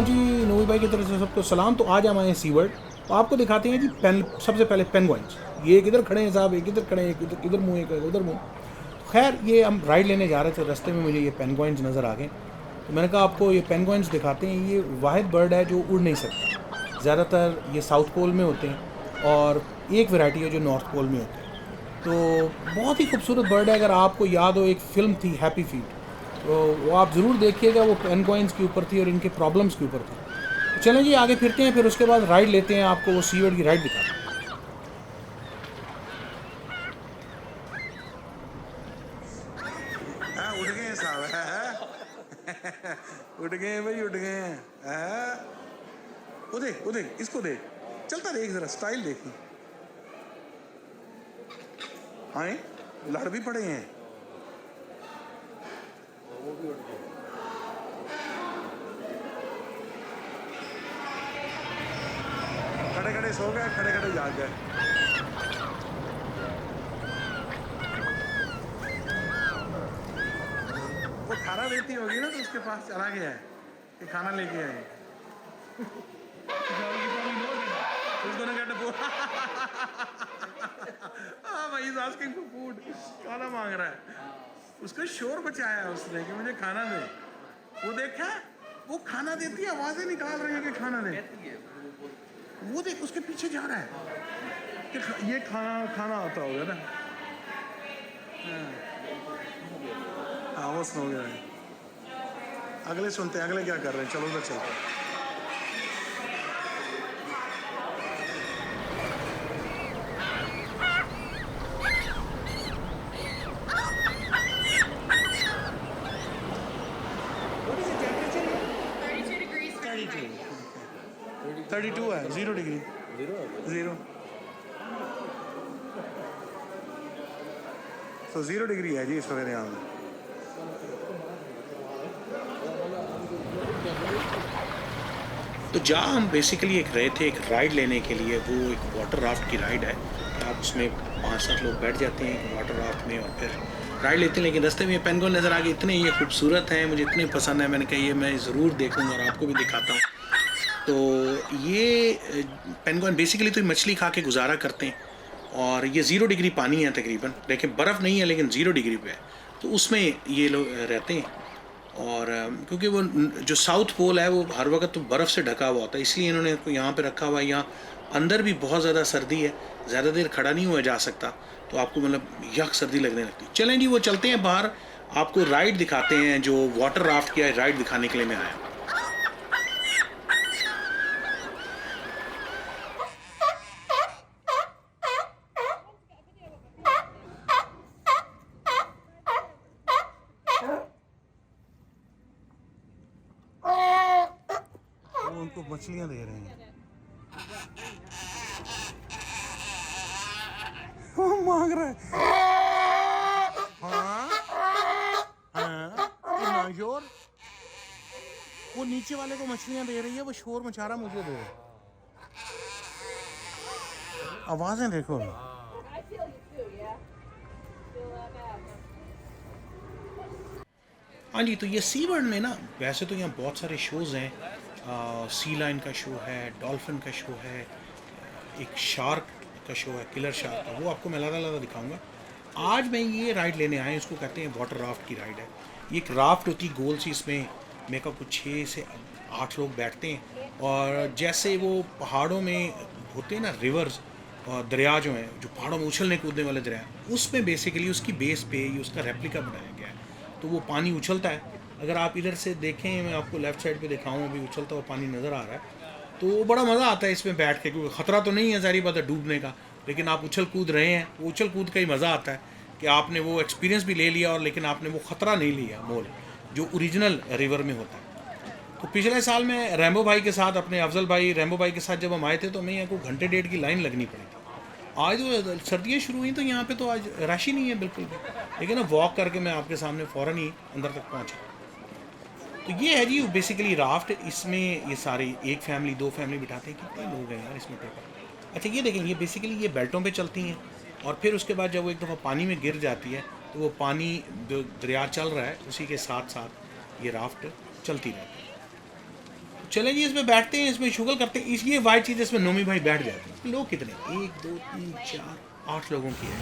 हाँ जी, नूही भाई की तरफ से सबको सलाम। तो आज हम आए हैं सी वर्ल्ड। तो आपको दिखाते हैं जी सबसे पहले पेंगुइन्स। ये एक इधर खड़े हैं साहब, एक इधर खड़े हैं, एक इधर मुँह, एक उधर मुँह। खैर ये हम राइड लेने जा रहे थे, रास्ते में मुझे ये पेंगुइन्स नज़र आ गए। तो मैंने कहा आपको ये पेंगुइन्स दिखाते हैं। ये वाहिद बर्ड है जो उड़ नहीं सकता। ज़्यादातर ये साउथ पोल में होते हैं और एक वैरायटी है जो नॉर्थ पोल में होते हैं। तो बहुत ही खूबसूरत बर्ड है। अगर आपको याद हो, एक फ़िल्म थी हैप्पी फीट, तो वो आप ज़रूर देखिएगा। वो पेंगुइन्स के ऊपर थी और इनके प्रॉब्लम्स के ऊपर थी। तो चलें जी आगे फिरते हैं, फिर उसके बाद राइड लेते हैं, आपको वो सी वर्ल्ड की राइड दिखाते हैं। उठ गए हैं साहब। उठ गए हैं भाई, उठ गए हैं। वो देख, वो देख, इसको देख, चलता देख, जरा स्टाइल देखी। आए लड़ भी पड़े हैं। खड़े खड़े सो गए, खड़े खड़े जाग गए। वो खाना देती होगी ना, तो उसके पास चला गया है कि खाना लेके आए। उसको ना कहते भाई इज आस्किंग फॉर फूड, खाना मांग रहा है। उसको शोर बचाया उसने कि मुझे खाना दे। वो देखा, वो खाना देती है, आवाजें निकाल रही है कि खाना दे। वो देख, उसके पीछे जा रहा है कि ये खाना आता होगा ना। हाँ वो सो गया है। अगले सुनते हैं, अगले क्या कर रहे हैं। चलो उधर चलते हैं। What is the temperature here? 32 degrees Fahrenheit. 32 है, 0 डिग्री, 0। तो 0 डिग्री है जी इस वक्त यहाँ में। तो जहाँ हम बेसिकली एक रहे थे, एक राइड लेने के लिए, वो एक वाटर राफ्ट की राइड है। आप उसमें 5-7 लोग बैठ जाते हैं वाटर राफ्ट में और फिर राइड लेते हैं। लेकिन रास्ते में ये पेंगुइन नज़र आ गए, इतने ये खूबसूरत हैं, मुझे इतने पसंद है। मैंने कहा ये मैं ज़रूर देखूँगा और आपको भी दिखाता हूँ। तो ये पेंगुइन बेसिकली तो मछली खा के गुजारा करते हैं और ये 0 डिग्री पानी है तकरीबन, लेकिन बर्फ़ नहीं है, लेकिन 0 डिग्री पे है। तो उसमें ये लोग रहते हैं। और क्योंकि वो जो साउथ पोल है वो हर वक्त तो बर्फ़ से ढका हुआ होता है, इसलिए इन्होंने इसको यहाँ पे रखा हुआ है। यहाँ अंदर भी बहुत ज़्यादा सर्दी है, ज़्यादा देर खड़ा नहीं हुआ जा सकता, तो आपको मतलब यक सर्दी लगने लगती है। चलें जी वो चलते हैं बाहर, आपको राइड दिखाते हैं। जो वाटर राफ्ट की राइड दिखाने के लिए मैं आया। वो उनको मछलियाँ दे रहे हैं। वो मांग रहा है। हाँ हाँ, शोर। वो नीचे वाले को मछलियाँ दे रही है, वो शोर मचा रहा मुझे दे। आवाजें देखो। हाँ जी, तो ये सी वर्ल्ड में ना वैसे तो यहाँ बहुत सारे शोज़ हैं। सी लाइन का शो है, डॉल्फिन का शो है, एक शार्क का शो है, किलर शार्क का। वो आपको मैं अलग दिखाऊंगा। आज मैं ये राइड लेने आए, इसको कहते हैं वाटर राफ्ट की राइड है। ये एक राफ्ट होती गोल सी, इसमें मेरे को कुछ 6 से 8 लोग बैठते हैं। और जैसे वो पहाड़ों में होते हैं ना रिवर्स और दरिया जो हैं, जो पहाड़ों में उछलने कूदने वाले दरिया, उसमें बेसिकली उसकी बेस पे ये उसका रेप्लिका बनाया गया है। तो वो पानी उछलता है। अगर आप इधर से देखें, मैं आपको लेफ़्ट साइड पे दिखाऊं, अभी उछलता हुआ पानी नज़र आ रहा है। तो बड़ा मज़ा आता है इसमें बैठ के, क्योंकि ख़तरा तो नहीं है, सारी बात है डूबने का, लेकिन आप उछल कूद रहे हैं। वो उछल कूद का ही मज़ा आता है कि आपने वो एक्सपीरियंस भी ले लिया और लेकिन आपने वो ख़तरा नहीं लिया मोल जो ओरिजिनल रिवर में होता है। तो पिछले साल मैं रैम्बो भाई के साथ, अपने अफजल भाई रैम्बो भाई के साथ जब हम आए थे, तो हमें यहाँ को घंटे डेढ़ की लाइन लगनी पड़ी थी। आज तो सर्दियाँ शुरू हुई, तो यहाँ पे तो आज रश ही नहीं है बिल्कुल भी। लेकिन अब वॉक करके मैं आपके सामने फ़ौरन ही अंदर तक पहुँचा। तो ये है जी बेसिकली राफ्ट। इसमें ये सारे एक फैमिली 2 फैमिली बिठाते हैं। कितने लोग हैं यार इसमें टोटल। अच्छा ये देखें, ये बेसिकली ये बेल्टों पे चलती हैं और फिर उसके बाद जब वो एक दफ़ा पानी में गिर जाती है, तो वो पानी जो दरिया चल रहा है उसी के साथ साथ ये राफ्ट चलती रहती है। चले जी इसमें बैठते हैं, इसमें शुगर करते हैं। इस ये वाइट चीज़ इसमें नोमी भाई बैठ जाते हैं। लोग कितने, 1 2 3 4 8 लोगों की है।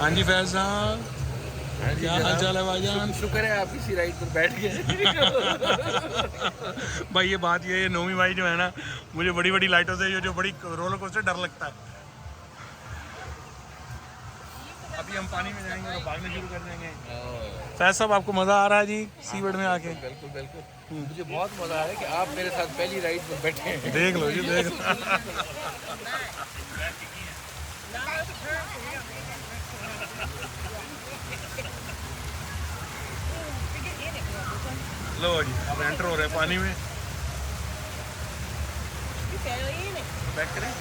हाँ जी फैज साहब, क्या हाल चाल है भाईजान? शुक्र है आप इसी राइड पर बैठ गए। भाई ये बात ये है, नोमी भाई जो है ना, मुझे बड़ी बड़ी लाइटों से जो बड़ी रोलर कोस्टर डर लगता है। अभी हम पानी में जाएंगे तो भागने शुरू कर देंगे। फैज साहब आपको मज़ा आ रहा है जी सीवर्ड में आके? बिल्कुल बिल्कुल, मुझे बहुत मजा आ रहा है कि आप मेरे साथ पहली राइड पर बैठे हैं। देख लो जी, देख लो। लो जी अब एंटर हो रहे हैं पानी में। बैक करें।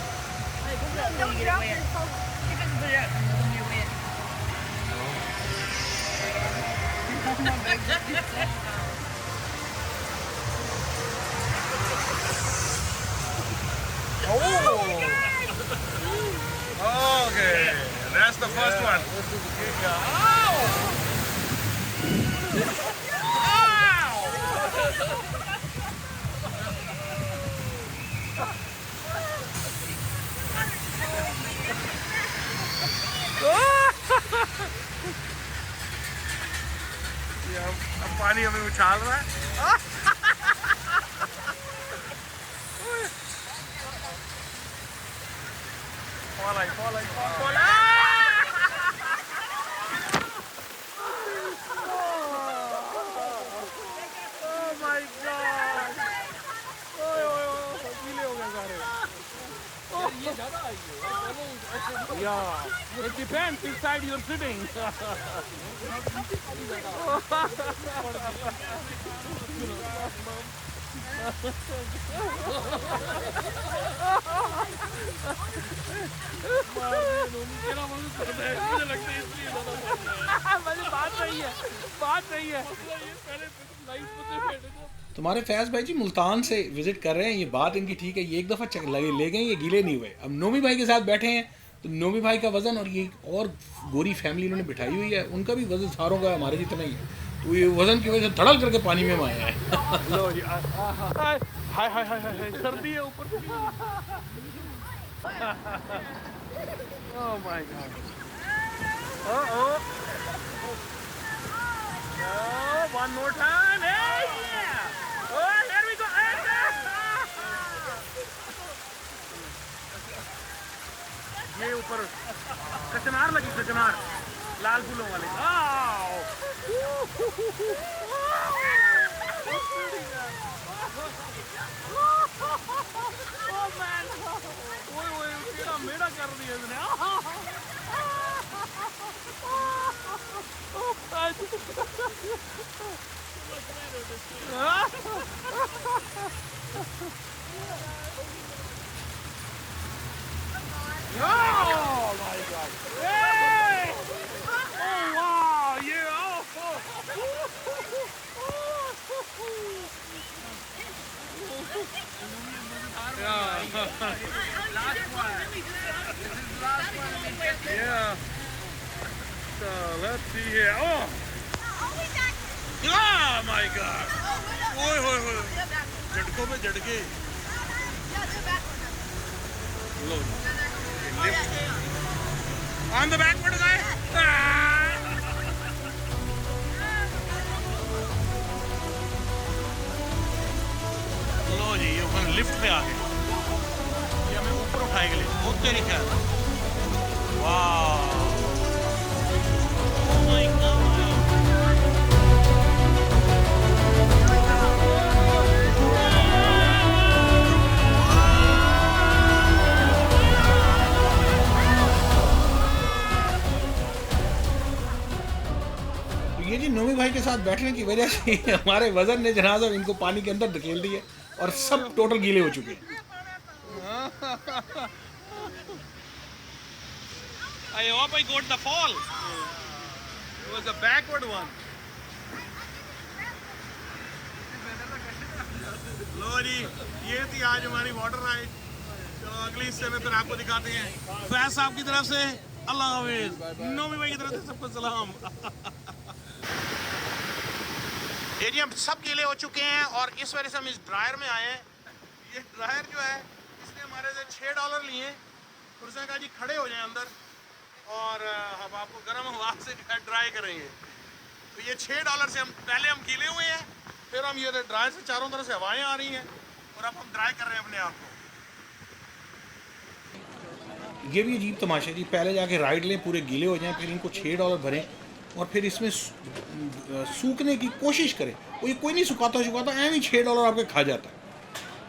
Okay, that's the first one. ये अब पानी हमें उछाल रहा है। fall I. Oh my God! गीले हो गए सारे। ये ज़्यादा आई है। Yeah, it depends which side you're sitting. तुम्हारे फैज भाई जी मुल्तान से विजिट कर रहे हैं, ये बात इनकी ठीक है। ये एक दफ़ा ले गए, ये गीले नहीं हुए। अब नोमी भाई के साथ बैठे हैं तो नोमी भाई का वज़न और ये और गोरी फैमिली इन्होंने बिठाई हुई है, उनका भी वज़न सारों का हमारे जितना ही है। तो ये वज़न की वजह से धड़ल करके पानी में आया है। लो जी, हाय हाय हाय हाय, सर्दी है ऊपर। Oh my God. Oh one more time. Hey, yeah. Oh, there we go. ये ऊपर कचनार लगी, कचनार लाल फूलों वाली। मेरा कर दिया इसने। Oh my God! Hey! Oh wow! Yeah! Yeah. So let's see here. Oh! Oh my God! ओए होए होए! झटकों में झटके। लो। On the backward guy. लो जी, ये अपन लिफ्ट पे आ गए। ये हमें ऊपर उठाएगा लिफ्ट। बहुत तेरी ख्याल। वाह। Oh my God. ये जी नोमी भाई के साथ बैठने की वजह से हमारे वजन ने जनाब इनको पानी के अंदर धकेल दिया और सब टोटल गीले हो चुके हैं। I hope I got the fall. It was a backward one. लो जी, ये थी आज हमारी वाटर राइड। चलो अगली हिस्से में फिर आपको दिखाते हैं। फैज साहब की तरफ से अल्लाह हाफिज, नोमी भाई की तरफ से सबको सलाम। ये जी हम सब गीले हो चुके हैं और इस वजह से हम इस ड्रायर में आए हैं। ये ड्रायर जो है इसने हमारे से $6 लिए। फिर उसने कहा जी खड़े हो जाएं अंदर और हम आपको गर्म हवा से ड्राई करेंगे। तो ये $6 से हम पहले हम गीले हुए हैं, फिर हम ये ड्रायर से चारों तरफ से हवाएं आ रही हैं और अब हम ड्राई कर रहे हैं अपने आप को। ये भी अजीब तमाशा जी, पहले जाके राइड लें, पूरे गीले हो जाएं, फिर इनको $6 भरें और फिर इसमें सूखने की कोशिश करें। वो ये कोई नहीं सुखाता ऐਵੇਂ ही $6 आपके खा जाता है।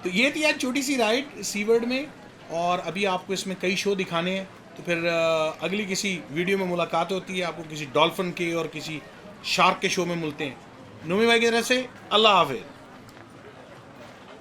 तो ये थी आज छोटी सी राइड सी वर्ल्ड में और अभी आपको इसमें कई शो दिखाने हैं। तो फिर अगली किसी वीडियो में मुलाकात होती है, आपको किसी डॉल्फिन के और किसी शार्क के शो में मिलते हैं। नूमी भाई की तरफ से अल्लाह हाफिज़।